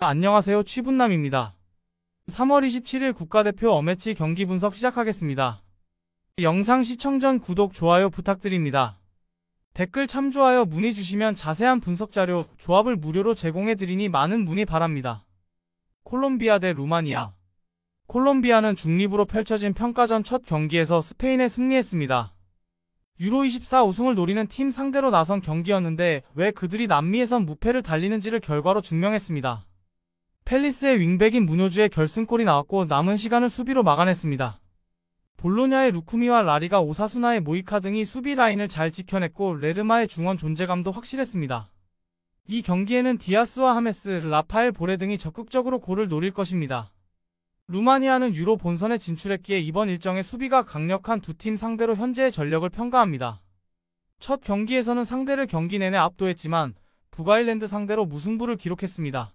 안녕하세요. 취분남입니다. 3월 27일 국가대표 어매치 경기 분석 시작하겠습니다. 영상 시청 전 구독, 좋아요 부탁드립니다. 댓글 참조하여 문의 주시면 자세한 분석 자료, 조합을 무료로 제공해드리니 많은 문의 바랍니다. 콜롬비아 대 루마니아. 콜롬비아는 중립으로 펼쳐진 평가전 첫 경기에서 스페인에 승리했습니다. 유로24 우승을 노리는 팀 상대로 나선 경기였는데 왜 그들이 남미에선 무패를 달리는지를 결과로 증명했습니다. 펠리스의 윙백인 무뇨주의 결승골이 나왔고 남은 시간을 수비로 막아냈습니다. 볼로냐의 루쿠미와 라리가 오사수나의 모이카 등이 수비 라인을 잘 지켜냈고 레르마의 중원 존재감도 확실했습니다. 이 경기에는 디아스와 하메스, 라파엘 보레 등이 적극적으로 골을 노릴 것입니다. 루마니아는 유로 본선에 진출했기에 이번 일정의 수비가 강력한 두 팀 상대로 현재의 전력을 평가합니다. 첫 경기에서는 상대를 경기 내내 압도했지만 북아일랜드 상대로 무승부를 기록했습니다.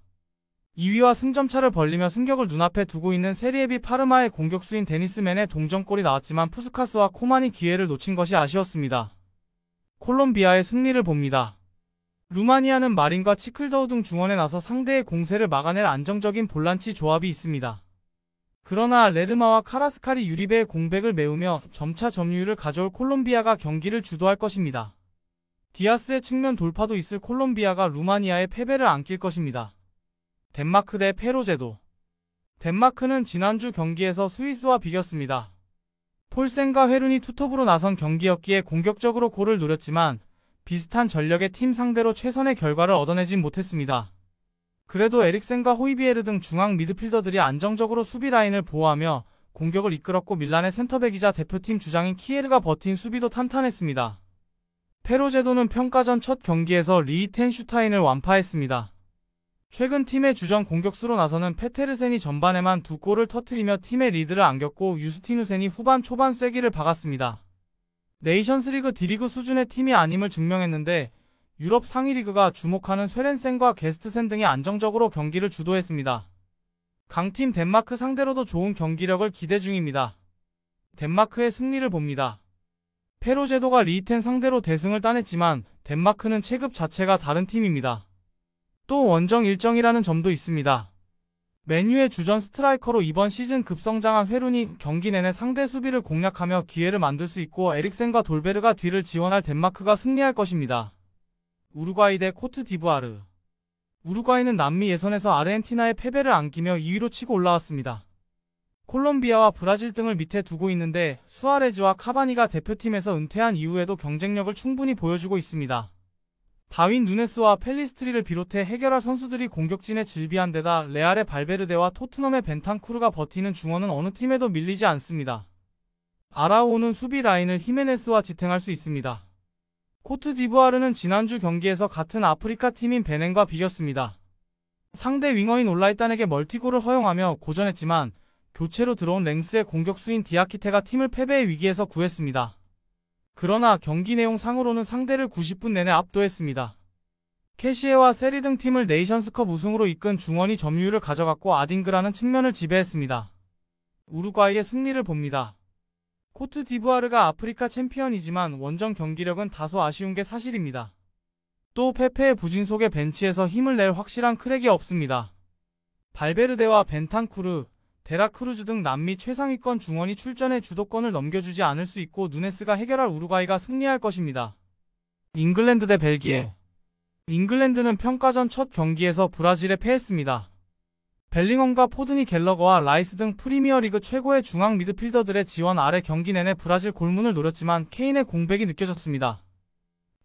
2위와 승점차를 벌리며 승격을 눈앞에 두고 있는 세리에비 파르마의 공격수인 데니스맨의 동점골이 나왔지만 푸스카스와 코만이 기회를 놓친 것이 아쉬웠습니다. 콜롬비아의 승리를 봅니다. 루마니아는 마린과 치클더우 등 중원에 나서 상대의 공세를 막아낼 안정적인 볼란치 조합이 있습니다. 그러나 레르마와 카라스칼이 유리배의 공백을 메우며 점차 점유율을 가져올 콜롬비아가 경기를 주도할 것입니다. 디아스의 측면 돌파도 있을 콜롬비아가 루마니아의 패배를 안길 것입니다. 덴마크 대 페로제도. 덴마크는 지난주 경기에서 스위스와 비겼습니다. 폴센과 회룬이 투톱으로 나선 경기였기에 공격적으로 골을 노렸지만 비슷한 전력의 팀 상대로 최선의 결과를 얻어내진 못했습니다. 그래도 에릭센과 호이비에르 등 중앙 미드필더들이 안정적으로 수비 라인을 보호하며 공격을 이끌었고 밀란의 센터백이자 대표팀 주장인 키에르가 버틴 수비도 탄탄했습니다. 페로제도는 평가전 첫 경기에서 리히텐슈타인을 완파했습니다. 최근 팀의 주전 공격수로 나서는 페테르센이 전반에만 2골을 터뜨리며 팀의 리드를 안겼고 유스티누센이 후반 초반 쐐기를 박았습니다. 네이션스리그 D리그 수준의 팀이 아님을 증명했는데 유럽 상위 리그가 주목하는 쇠렌센과 게스트센 등이 안정적으로 경기를 주도했습니다. 강팀 덴마크 상대로도 좋은 경기력을 기대 중입니다. 덴마크의 승리를 봅니다. 페로제도가 리히텐 상대로 대승을 따냈지만 덴마크는 체급 자체가 다른 팀입니다. 또 원정 일정이라는 점도 있습니다. 맨유의 주전 스트라이커로 이번 시즌 급성장한 회룬이 경기 내내 상대 수비를 공략하며 기회를 만들 수 있고 에릭센과 돌베르가 뒤를 지원할 덴마크가 승리할 것입니다. 우루과이 대 코트디부아르. 우루과이는 남미 예선에서 아르헨티나의 패배를 안기며 2위로 치고 올라왔습니다. 콜롬비아와 브라질 등을 밑에 두고 있는데 수아레즈와 카바니가 대표팀에서 은퇴한 이후에도 경쟁력을 충분히 보여주고 있습니다. 다윈 누네스와 펠리스트리를 비롯해 해결할 선수들이 공격진에 질비한 데다 레알의 발베르데와 토트넘의 벤탄쿠르가 버티는 중원은 어느 팀에도 밀리지 않습니다. 아라우오는 수비 라인을 히메네스와 지탱할 수 있습니다. 코트디부아르는 지난주 경기에서 같은 아프리카 팀인 베넨과 비겼습니다. 상대 윙어인 올라이단에게 멀티골을 허용하며 고전했지만 교체로 들어온 랭스의 공격수인 디아키테가 팀을 패배의 위기에서 구했습니다. 그러나 경기 내용 상으로는 상대를 90분 내내 압도했습니다. 캐시에와 세리 등 팀을 네이션스컵 우승으로 이끈 중원이 점유율을 가져갔고 아딩그라는 측면을 지배했습니다. 우루과이의 승리를 봅니다. 코트디부아르가 아프리카 챔피언이지만 원정 경기력은 다소 아쉬운 게 사실입니다. 또 페페의 부진 속에 벤치에서 힘을 낼 확실한 크랙이 없습니다. 발베르데와 벤탄쿠르, 데라크루즈 등 남미 최상위권 중원이 출전해 주도권을 넘겨주지 않을 수 있고 누네스가 해결할 우루과이가 승리할 것입니다. 잉글랜드 대 벨기에. 잉글랜드는 평가전 첫 경기에서 브라질에 패했습니다. 벨링엄과 포드니 갤러거와 라이스 등 프리미어리그 최고의 중앙 미드필더들의 지원 아래 경기 내내 브라질 골문을 노렸지만 케인의 공백이 느껴졌습니다.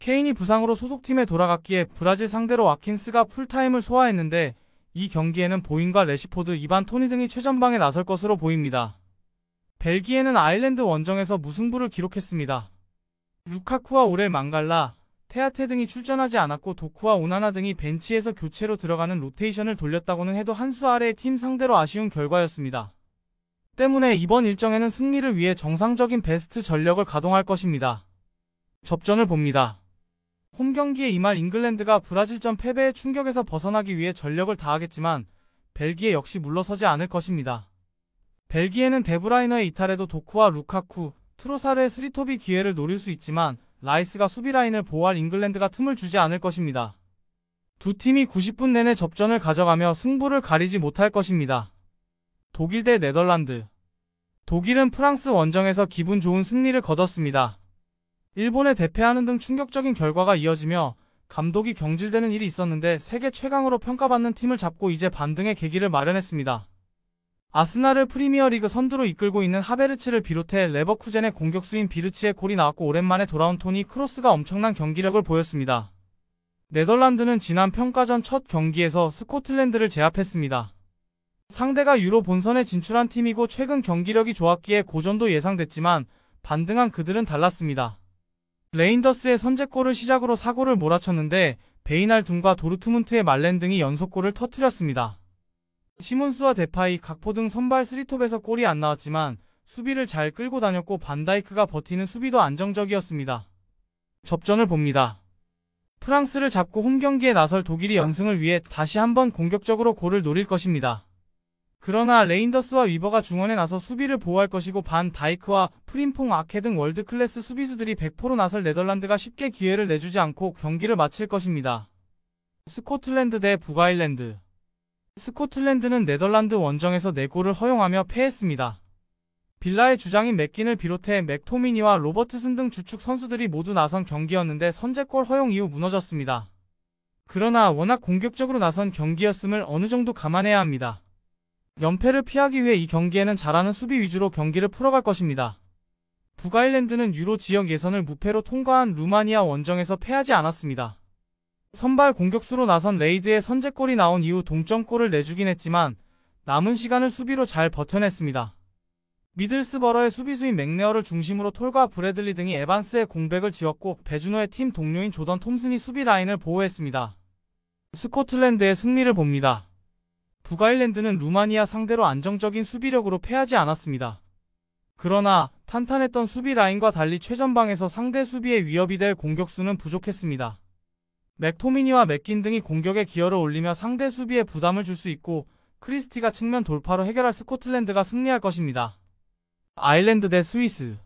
케인이 부상으로 소속팀에 돌아갔기에 브라질 상대로 와킨스가 풀타임을 소화했는데 이 경기에는 보인과 레시포드, 이반 토니 등이 최전방에 나설 것으로 보입니다. 벨기에는 아일랜드 원정에서 무승부를 기록했습니다. 루카쿠와 오렐 망갈라, 테아테 등이 출전하지 않았고 도쿠와 오나나 등이 벤치에서 교체로 들어가는 로테이션을 돌렸다고는 해도 한 수 아래의 팀 상대로 아쉬운 결과였습니다. 때문에 이번 일정에는 승리를 위해 정상적인 베스트 전력을 가동할 것입니다. 접전을 봅니다. 홈 경기에 임할 잉글랜드가 브라질전 패배의 충격에서 벗어나기 위해 전력을 다하겠지만 벨기에 역시 물러서지 않을 것입니다. 벨기에는 데브라이너의 이탈에도 도쿠와 루카쿠, 트로사르의 스리톱이 기회를 노릴 수 있지만 라이스가 수비 라인을 보호할 잉글랜드가 틈을 주지 않을 것입니다. 두 팀이 90분 내내 접전을 가져가며 승부를 가리지 못할 것입니다. 독일 대 네덜란드. 독일은 프랑스 원정에서 기분 좋은 승리를 거뒀습니다. 일본에 대패하는 등 충격적인 결과가 이어지며 감독이 경질되는 일이 있었는데 세계 최강으로 평가받는 팀을 잡고 이제 반등의 계기를 마련했습니다. 아스날을 프리미어리그 선두로 이끌고 있는 하베르츠를 비롯해 레버쿠젠의 공격수인 비르치의 골이 나왔고 오랜만에 돌아온 토니 크로스가 엄청난 경기력을 보였습니다. 네덜란드는 지난 평가전 첫 경기에서 스코틀랜드를 제압했습니다. 상대가 유로 본선에 진출한 팀이고 최근 경기력이 좋았기에 고전도 예상됐지만 반등한 그들은 달랐습니다. 레인더스의 선제골을 시작으로 사고를 몰아쳤는데 베이날둠과 도르트문트의 말렌 등이 연속골을 터뜨렸습니다. 시몬스와 데파이, 각포 등 선발 3톱에서 골이 안 나왔지만 수비를 잘 끌고 다녔고 반다이크가 버티는 수비도 안정적이었습니다. 접전을 봅니다. 프랑스를 잡고 홈경기에 나설 독일이 연승을 위해 다시 한번 공격적으로 골을 노릴 것입니다. 그러나 레인더스와 위버가 중원에 나서 수비를 보호할 것이고 반 다이크와 프림퐁 아케 등 월드클래스 수비수들이 100%로 나설 네덜란드가 쉽게 기회를 내주지 않고 경기를 마칠 것입니다. 스코틀랜드 대 북아일랜드. 스코틀랜드는 네덜란드 원정에서 4골을 허용하며 패했습니다. 빌라의 주장인 맥긴을 비롯해 맥토미니와 로버트슨 등 주축 선수들이 모두 나선 경기였는데 선제골 허용 이후 무너졌습니다. 그러나 워낙 공격적으로 나선 경기였음을 어느 정도 감안해야 합니다. 연패를 피하기 위해 이 경기에는 잘하는 수비 위주로 경기를 풀어갈 것입니다. 북아일랜드는 유로 지역 예선을 무패로 통과한 루마니아 원정에서 패하지 않았습니다. 선발 공격수로 나선 레이드의 선제골이 나온 이후 동점골을 내주긴 했지만 남은 시간을 수비로 잘 버텨냈습니다. 미들스버러의 수비수인 맥네어를 중심으로 톨과 브래들리 등이 에반스의 공백을 지웠고 배준호의 팀 동료인 조던 톰슨이 수비 라인을 보호했습니다. 스코틀랜드의 승리를 봅니다. 북아일랜드는 루마니아 상대로 안정적인 수비력으로 패하지 않았습니다. 그러나 탄탄했던 수비 라인과 달리 최전방에서 상대 수비에 위협이 될 공격수는 부족했습니다. 맥토미니와 맥긴 등이 공격에 기여를 올리며 상대 수비에 부담을 줄 수 있고 크리스티가 측면 돌파로 해결할 스코틀랜드가 승리할 것입니다. 아일랜드 대 스위스.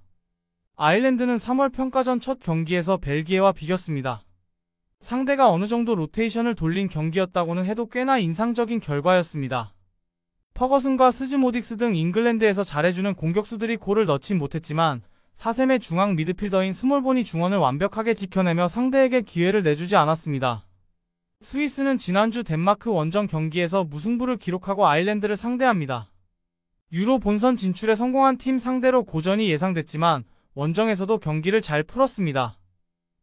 아일랜드는 3월 평가전 첫 경기에서 벨기에와 비겼습니다. 상대가 어느 정도 로테이션을 돌린 경기였다고는 해도 꽤나 인상적인 결과였습니다. 퍼거슨과 스즈모딕스 등 잉글랜드에서 잘해주는 공격수들이 골을 넣진 못했지만 사셈의 중앙 미드필더인 스몰본이 중원을 완벽하게 지켜내며 상대에게 기회를 내주지 않았습니다. 스위스는 지난주 덴마크 원정 경기에서 무승부를 기록하고 아일랜드를 상대합니다. 유로 본선 진출에 성공한 팀 상대로 고전이 예상됐지만 원정에서도 경기를 잘 풀었습니다.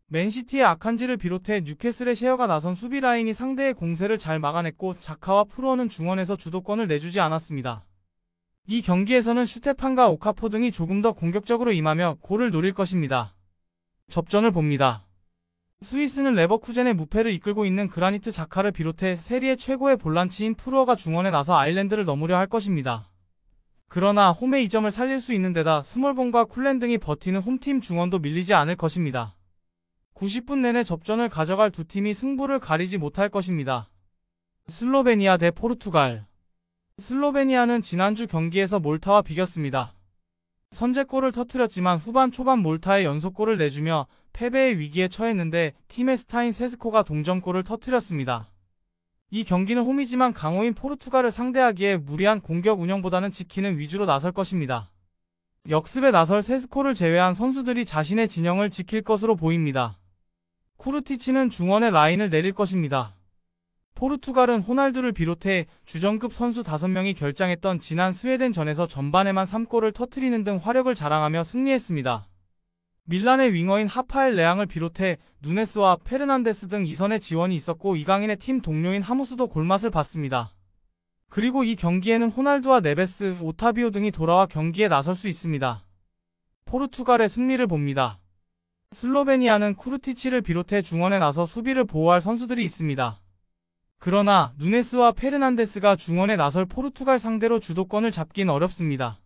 맨시티의 아칸지를 비롯해 뉴캐슬의 셰어가 나선 수비 라인이 상대의 공세를 잘 막아냈고 자카와 프루어는 중원에서 주도권을 내주지 않았습니다. 이 경기에서는 슈테판과 오카포 등이 조금 더 공격적으로 임하며 골을 노릴 것입니다. 접전을 봅니다. 스위스는 레버쿠젠의 무패를 이끌고 있는 그라니트 자카를 비롯해 세리의 최고의 볼란치인 프루어가 중원에 나서 아일랜드를 넘으려 할 것입니다. 그러나 홈의 이점을 살릴 수 있는 데다 스몰본과 쿨렌 등이 버티는 홈팀 중원도 밀리지 않을 것입니다. 90분 내내 접전을 가져갈 두 팀이 승부를 가리지 못할 것입니다. 슬로베니아 대 포르투갈. 슬로베니아는 지난주 경기에서 몰타와 비겼습니다. 선제골을 터뜨렸지만 후반 초반 몰타에 연속골을 내주며 패배의 위기에 처했는데 팀의 스타인 세스코가 동점골을 터뜨렸습니다. 이 경기는 홈이지만 강호인 포르투갈을 상대하기에 무리한 공격 운영보다는 지키는 위주로 나설 것입니다. 역습에 나설 세스코를 제외한 선수들이 자신의 진영을 지킬 것으로 보입니다. 쿠르티치는 중원의 라인을 내릴 것입니다. 포르투갈은 호날두를 비롯해 주전급 선수 5명이 결장했던 지난 스웨덴전에서 전반에만 3골을 터뜨리는 등 화력을 자랑하며 승리했습니다. 밀란의 윙어인 하파엘 레앙을 비롯해 누네스와 페르난데스 등 이선의 지원이 있었고 이강인의 팀 동료인 하무스도 골맛을 봤습니다. 그리고 이 경기에는 호날두와 네베스, 오타비오 등이 돌아와 경기에 나설 수 있습니다. 포르투갈의 승리를 봅니다. 슬로베니아는 쿠르티치를 비롯해 중원에 나서 수비를 보호할 선수들이 있습니다. 그러나 누네스와 페르난데스가 중원에 나설 포르투갈 상대로 주도권을 잡긴 어렵습니다.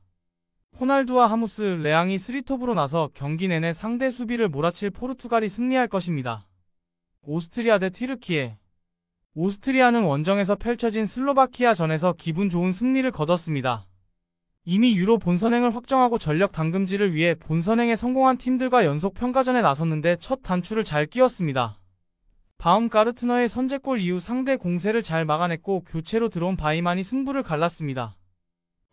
호날두와 하무스, 레앙이 3톱으로 나서 경기 내내 상대 수비를 몰아칠 포르투갈이 승리할 것입니다. 오스트리아 대 튀르키예. 오스트리아는 원정에서 펼쳐진 슬로바키아전에서 기분 좋은 승리를 거뒀습니다. 이미 유로 본선행을 확정하고 전력 담금질을 위해 본선행에 성공한 팀들과 연속 평가전에 나섰는데 첫 단추를 잘 끼웠습니다. 바움가르트너의 선제골 이후 상대 공세를 잘 막아냈고 교체로 들어온 바이만이 승부를 갈랐습니다.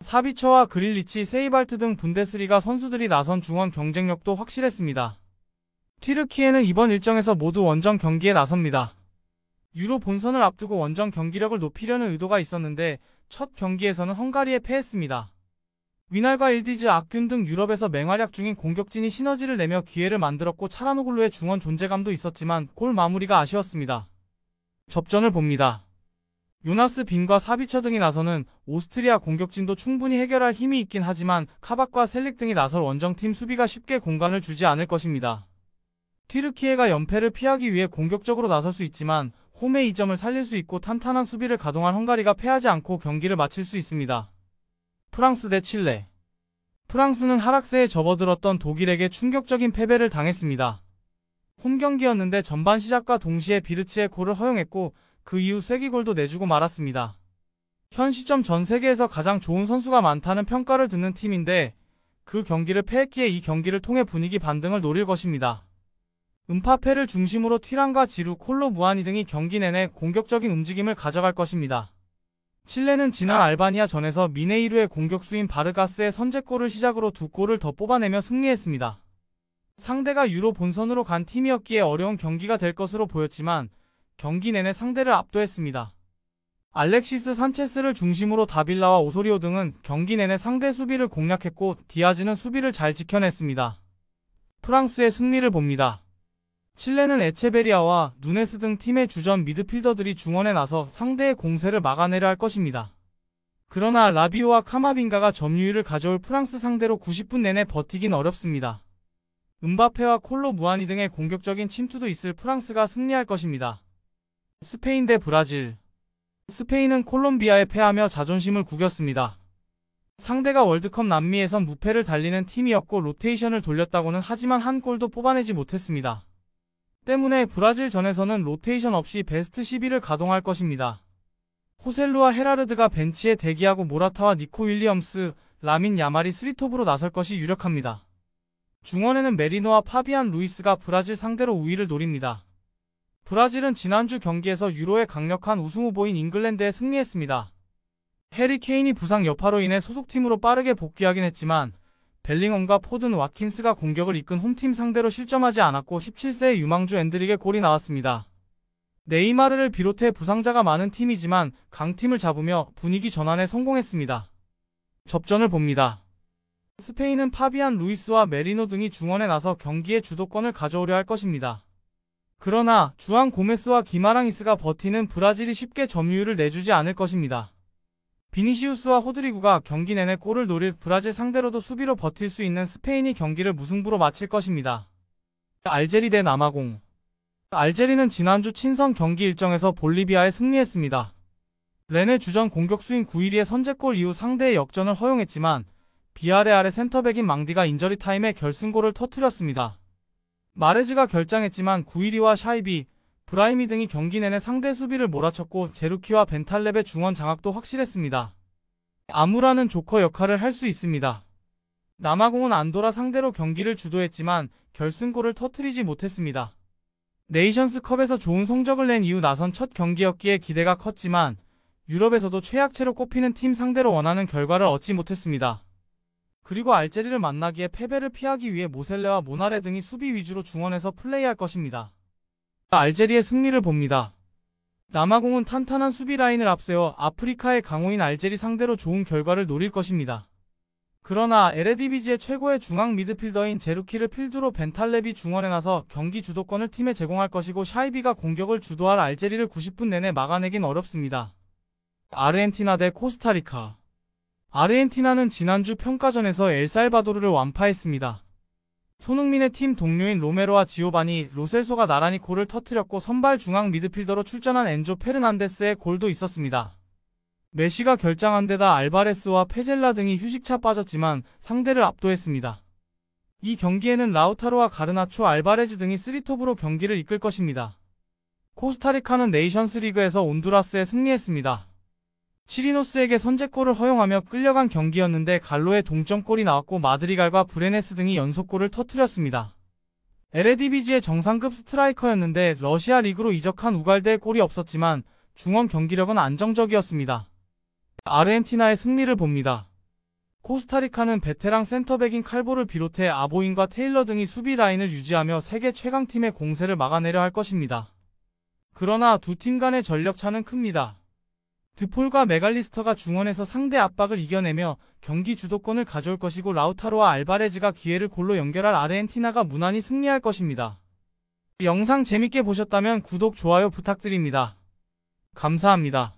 사비처와 그릴리치, 세이발트 등 분데스리가 선수들이 나선 중원 경쟁력도 확실했습니다. 튀르키예는 이번 일정에서 모두 원정 경기에 나섭니다. 유로 본선을 앞두고 원정 경기력을 높이려는 의도가 있었는데 첫 경기에서는 헝가리에 패했습니다. 위날과 일디즈, 악균 등 유럽에서 맹활약 중인 공격진이 시너지를 내며 기회를 만들었고 차라노글루의 중원 존재감도 있었지만 골 마무리가 아쉬웠습니다. 접전을 봅니다. 요나스 빈과 사비처 등이 나서는 오스트리아 공격진도 충분히 해결할 힘이 있긴 하지만 카박과 셀릭 등이 나설 원정팀 수비가 쉽게 공간을 주지 않을 것입니다. 튀르키예가 연패를 피하기 위해 공격적으로 나설 수 있지만 홈의 이점을 살릴 수 있고 탄탄한 수비를 가동한 헝가리가 패하지 않고 경기를 마칠 수 있습니다. 프랑스 대 칠레. 프랑스는 하락세에 접어들었던 독일에게 충격적인 패배를 당했습니다. 홈 경기였는데 전반 시작과 동시에 비르츠의 골을 허용했고 그 이후 쐐기골도 내주고 말았습니다. 현 시점 전 세계에서 가장 좋은 선수가 많다는 평가를 듣는 팀인데 그 경기를 패했기에 이 경기를 통해 분위기 반등을 노릴 것입니다. 음파페를 중심으로 튀란과 지루, 콜로 무아니 등이 경기 내내 공격적인 움직임을 가져갈 것입니다. 칠레는 지난 알바니아 전에서 미네이루의 공격수인 바르가스의 선제골을 시작으로 2골을 더 뽑아내며 승리했습니다. 상대가 유로 본선으로 간 팀이었기에 어려운 경기가 될 것으로 보였지만 경기 내내 상대를 압도했습니다. 알렉시스 산체스를 중심으로 다빌라와 오소리오 등은 경기 내내 상대 수비를 공략했고 디아즈는 수비를 잘 지켜냈습니다. 프랑스의 승리를 봅니다. 칠레는 에체베리아와 누네스 등 팀의 주전 미드필더들이 중원에 나서 상대의 공세를 막아내려 할 것입니다. 그러나 라비오와 카마빈가가 점유율을 가져올 프랑스 상대로 90분 내내 버티긴 어렵습니다. 음바페와 콜로 무아니 등의 공격적인 침투도 있을 프랑스가 승리할 것입니다. 스페인 대 브라질. 스페인은 콜롬비아에 패하며 자존심을 구겼습니다. 상대가 월드컵 남미에선 무패를 달리는 팀이었고 로테이션을 돌렸다고는 하지만 한 골도 뽑아내지 못했습니다. 때문에 브라질전에서는 로테이션 없이 베스트 11을 가동할 것입니다. 호셀루와 헤라르드가 벤치에 대기하고 모라타와 니코 윌리엄스, 라민 야말이 스리톱으로 나설 것이 유력합니다. 중원에는 메리노와 파비안 루이스가 브라질 상대로 우위를 노립니다. 브라질은 지난주 경기에서 유로의 강력한 우승 후보인 잉글랜드에 승리했습니다. 해리 케인이 부상 여파로 인해 소속팀으로 빠르게 복귀하긴 했지만 벨링엄과 포든 와킨스가 공격을 이끈 홈팀 상대로 실점하지 않았고 17세의 유망주 엔드릭의 골이 나왔습니다. 네이마르를 비롯해 부상자가 많은 팀이지만 강팀을 잡으며 분위기 전환에 성공했습니다. 접전을 봅니다. 스페인은 파비안 루이스와 메리노 등이 중원에 나서 경기의 주도권을 가져오려 할 것입니다. 그러나 주앙 고메스와 기마랑이스가 버티는 브라질이 쉽게 점유율을 내주지 않을 것입니다. 비니시우스와 호드리구가 경기 내내 골을 노릴 브라질 상대로도 수비로 버틸 수 있는 스페인이 경기를 무승부로 마칠 것입니다. 알제리 대 남아공. 알제리는 지난주 친선 경기 일정에서 볼리비아에 승리했습니다. 렌의 주전 공격수인 구이리의 선제골 이후 상대의 역전을 허용했지만 비아레알의 센터백인 망디가 인저리 타임에 결승골을 터뜨렸습니다. 마레즈가 결장했지만 구이리와 샤이비, 브라이미 등이 경기 내내 상대 수비를 몰아쳤고 제루키와 벤탈렙의 중원 장악도 확실했습니다. 아무라는 조커 역할을 할 수 있습니다. 남아공은 안도라 상대로 경기를 주도했지만 결승골을 터뜨리지 못했습니다. 네이션스컵에서 좋은 성적을 낸 이후 나선 첫 경기였기에 기대가 컸지만 유럽에서도 최약체로 꼽히는 팀 상대로 원하는 결과를 얻지 못했습니다. 그리고 알제리를 만나기에 패배를 피하기 위해 모셀레와 모나레 등이 수비 위주로 중원에서 플레이할 것입니다. 알제리의 승리를 봅니다. 남아공은 탄탄한 수비 라인을 앞세워 아프리카의 강호인 알제리 상대로 좋은 결과를 노릴 것입니다. 그러나 에레디비지의 최고의 중앙 미드필더인 제루키를 필두로 벤탈렙이 중원에 나서 경기 주도권을 팀에 제공할 것이고 샤이비가 공격을 주도할 알제리를 90분 내내 막아내긴 어렵습니다. 아르헨티나 대 코스타리카. 아르헨티나는 지난주 평가전에서 엘살바도르를 완파했습니다. 손흥민의 팀 동료인 로메로와 지오바니, 로셀소가 나란히 골을 터뜨렸고 선발 중앙 미드필더로 출전한 엔조 페르난데스의 골도 있었습니다. 메시가 결장한 데다 알바레스와 페젤라 등이 휴식차 빠졌지만 상대를 압도했습니다. 이 경기에는 라우타로와 가르나초, 알바레즈 등이 3톱으로 경기를 이끌 것입니다. 코스타리카는 네이션스 리그에서 온두라스에 승리했습니다. 치리노스에게 선제골을 허용하며 끌려간 경기였는데 갈로의 동점골이 나왔고 마드리갈과 브레네스 등이 연속골을 터뜨렸습니다. 에레디비지의 정상급 스트라이커였는데 러시아 리그로 이적한 우갈대의 골이 없었지만 중원 경기력은 안정적이었습니다. 아르헨티나의 승리를 봅니다. 코스타리카는 베테랑 센터백인 칼보를 비롯해 아보인과 테일러 등이 수비 라인을 유지하며 세계 최강팀의 공세를 막아내려 할 것입니다. 그러나 두 팀 간의 전력 차는 큽니다. 드폴과 메갈리스터가 중원에서 상대 압박을 이겨내며 경기 주도권을 가져올 것이고 라우타로와 알바레즈가 기회를 골로 연결할 아르헨티나가 무난히 승리할 것입니다. 영상 재밌게 보셨다면 구독, 좋아요 부탁드립니다. 감사합니다.